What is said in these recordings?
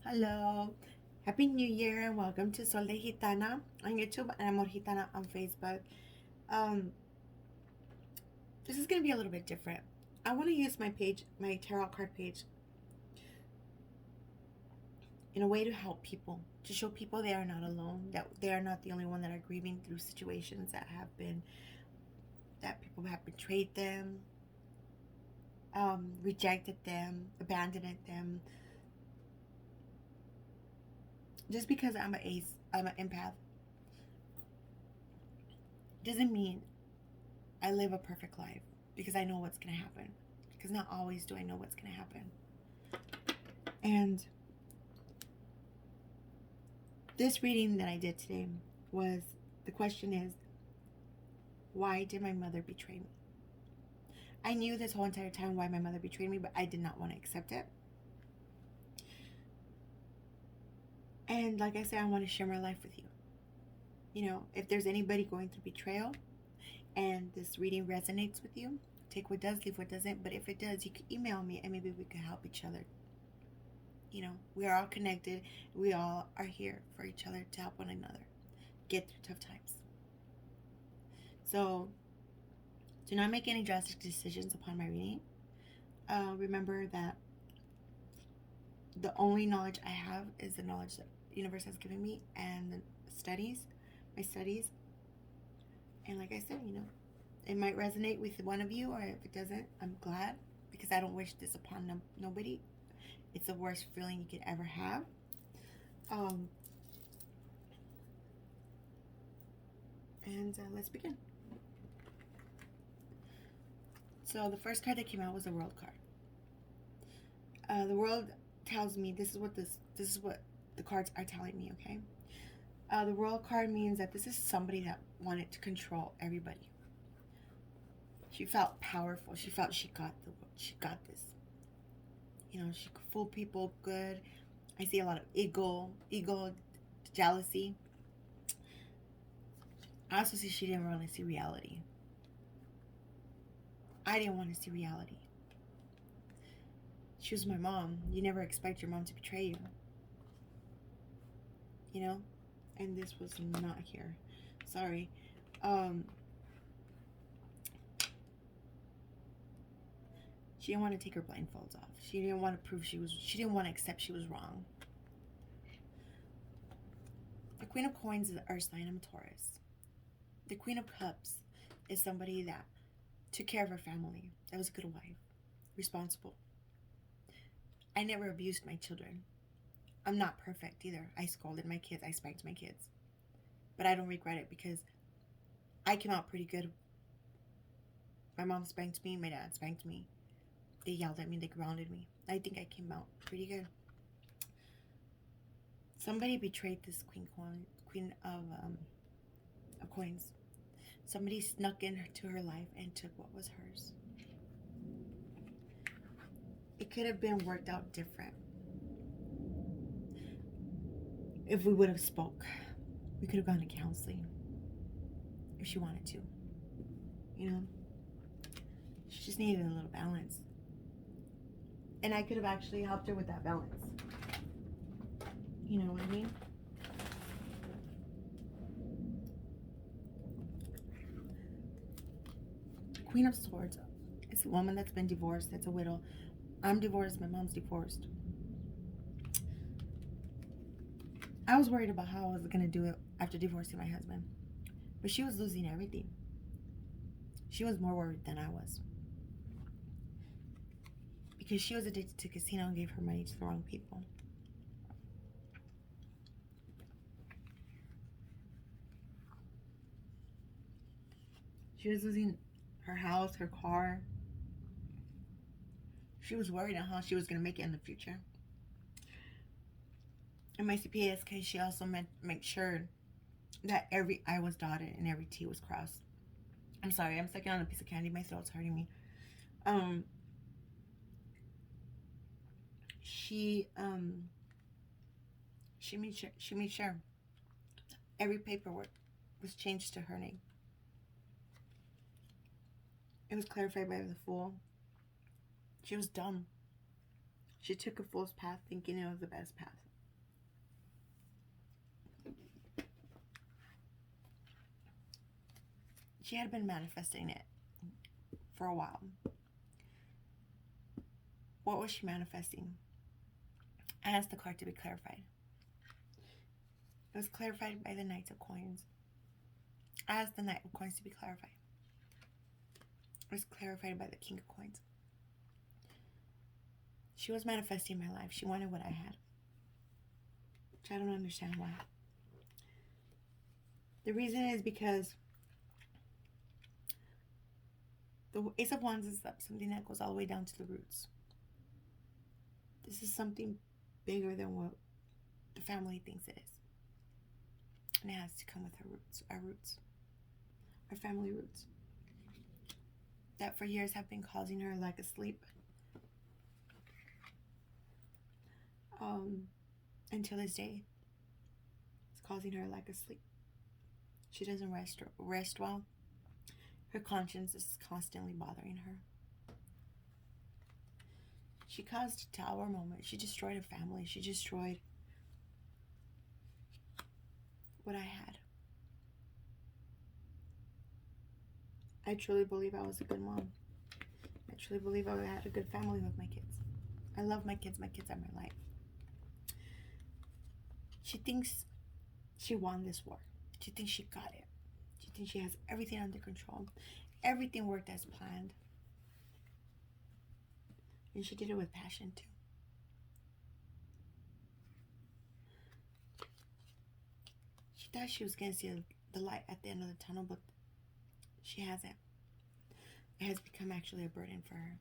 Hello. Happy New Year and welcome to Sol de Gitana on YouTube and Amor Gitana on Facebook. Um, this is going to be a little bit different. I want to use my page, my tarot card page, in a way to help people, to show people they are not alone, that they are not the only one that are grieving through situations that people have betrayed them, rejected them, abandoned them. Just because I'm I'm an empath, doesn't mean I live a perfect life because I know what's going to happen. Because not always do I know what's going to happen. And this reading that I did today was the question is, why did my mother betray me? I knew this whole entire time why my mother betrayed me, but I did not want to accept it. And like I said, I want to share my life with you. You know, if there's anybody going through betrayal and this reading resonates with you, take what does, leave what doesn't. But if it does, you can email me and maybe we can help each other. You know, we are all connected. We all are here for each other to help one another get through tough times. So do not make any drastic decisions upon my reading. Remember that the only knowledge I have is the knowledge that the universe has given me and my studies. And like I said, you know, it might resonate with one of you, or if it doesn't, I'm glad, because I don't wish this upon nobody. It's the worst feeling you could ever have. And let's begin. So the first card that came out was the World card. The World tells me this is what the cards are telling me. Okay. The World card means that this is somebody that wanted to control everybody. She felt powerful. She felt she got this. You know, she could fool people good. I see a lot of ego, jealousy. I also see she didn't really see reality. I didn't want to see reality. She was my mom. You never expect your mom to betray you. You know? And this was not here. Sorry. She didn't want to take her blindfolds off. She didn't want to prove she didn't want to accept she was wrong. The Queen of Coins is the earth sign. I'm a Taurus. The Queen of Cups is somebody that took care of her family. That was a good wife. Responsible. I never abused my children. I'm not perfect either. I scolded my kids. I spanked my kids. But I don't regret it because I came out pretty good. My mom spanked me. My dad spanked me. They yelled at me. They grounded me. I think I came out pretty good. Somebody betrayed this Queen of Coins. Somebody snuck into her life and took what was hers. It could have been worked out different if we would have spoke. We could have gone to counseling if she wanted to. You know, she just needed a little balance. And I could have actually helped her with that balance. You know what I mean? Queen of Swords is a woman that's been divorced, that's a widow. I'm divorced, my mom's divorced. I was worried about how I was going to do it after divorcing my husband. But she was losing everything. She was more worried than I was. Because she was addicted to casino and gave her money to the wrong people. She was losing her house, her car. She was worried on how she was going to make it in the future. In my CPS case, she also make sure that every I was dotted and every T was crossed. I'm sorry, I'm sucking on a piece of candy. My throat's hurting me. She made sure every paperwork was changed to her name. It was clarified by the fool. She was dumb. She took a fool's path thinking it was the best path. She had been manifesting it for a while. What was she manifesting? I asked the card to be clarified. It was clarified by the Knight of Coins. I asked the Knight of Coins to be clarified. It was clarified by the King of Coins. She was manifesting my life. She wanted what I had, which I don't understand why. The reason is because the Ace of Wands is something that goes all the way down to the roots. This is something bigger than what the family thinks it is. And it has to come with our roots, our family roots. That for years have been causing her lack of sleep. Until this day, it's causing her lack of sleep. She doesn't rest well. Her conscience is constantly bothering her. She caused a tower moment. She destroyed a family. She destroyed what I had. I truly believe I was a good mom. I truly believe I had a good family with my kids. I love my kids. My kids are my life. She thinks she won this war. She thinks she got it. She thinks she has everything under control. Everything worked as planned. And she did it with passion too. She thought she was going to see the light at the end of the tunnel, but she hasn't. It has become actually a burden for her.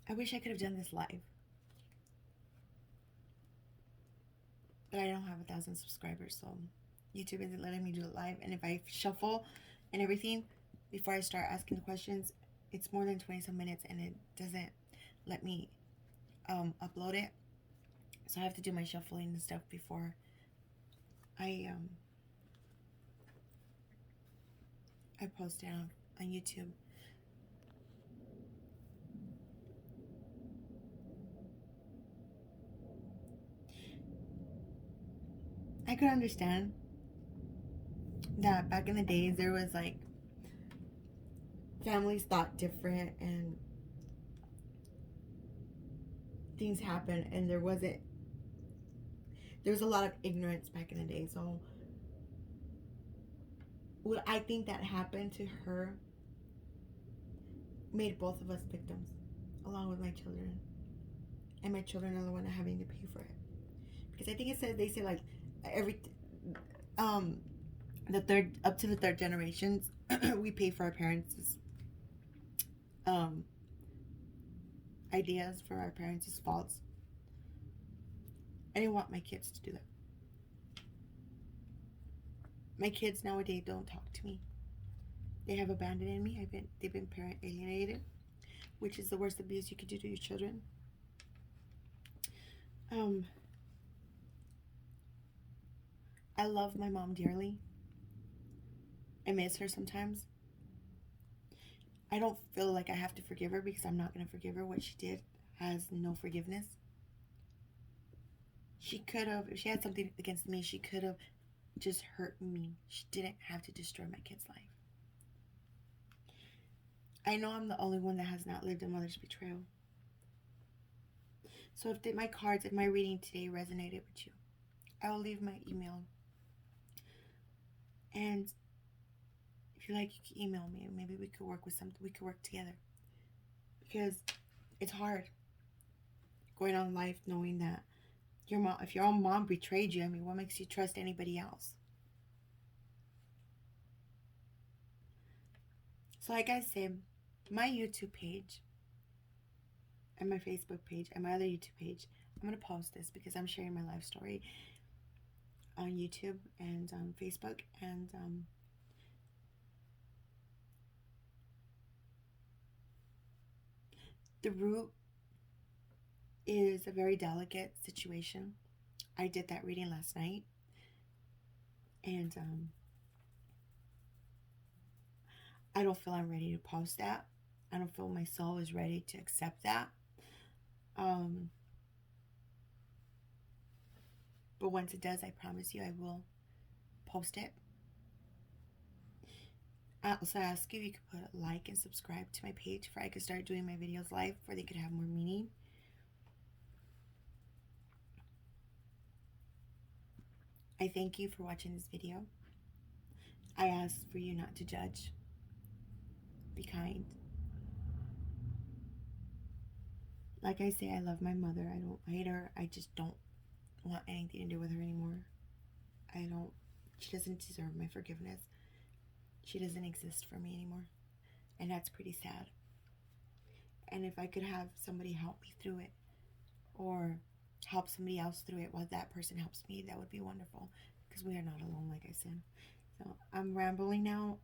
I wish I could have done this live. But I don't have 1,000 subscribers, so YouTube isn't letting me do it live. And if I shuffle and everything before I start asking the questions, it's more than 20 some minutes and it doesn't let me upload it. So I have to do my shuffling and stuff before I post it on YouTube. I could understand that back in the days there was like families thought different and things happened, and there was a lot of ignorance back in the day. So what I think that happened to her made both of us victims, along with my children. And my children are the one having to pay for it. Because I think they say like up to the third generations, we pay for our parents' ideas, for our parents' faults. I didn't want my kids to do that. My kids nowadays don't talk to me. They have abandoned me. They've been parent alienated, which is the worst abuse you could do to your children. I love my mom dearly. I miss her sometimes. I don't feel like I have to forgive her because I'm not going to forgive her. What she did has no forgiveness. She could have, if she had something against me, she could have just hurt me. She didn't have to destroy my kid's life. I know I'm the only one that has not lived a mother's betrayal. So if my reading today resonated with you, I will leave my email. And if you like, you can email me. Maybe we could work with something. We could work together. Because it's hard going on life knowing that if your own mom betrayed you, I mean, what makes you trust anybody else? So like I said, my YouTube page and my Facebook page and my other YouTube page, I'm going to post this because I'm sharing my life story on YouTube and on Facebook. And the root is a very delicate situation. I did that reading last night. And I don't feel I'm ready to post that. I don't feel my soul is ready to accept that. But once it does, I promise you I will post it. I also ask if you could put a like and subscribe to my page for I could start doing my videos live where they could have more meaning. I thank you for watching this video. I ask for you not to judge. Be kind. Like I say, I love my mother. I don't hate her. I just don't want anything to do with her anymore. She doesn't deserve my forgiveness. She doesn't exist for me anymore. And that's pretty sad. And if I could have somebody help me through it, or help somebody else through it while that person helps me, that would be wonderful. Because we are not alone, like I said. So I'm rambling now.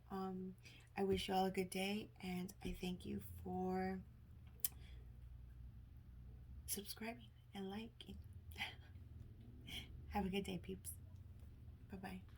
I wish you all a good day, and I thank you for subscribing and liking. Have a good day, peeps. Bye bye.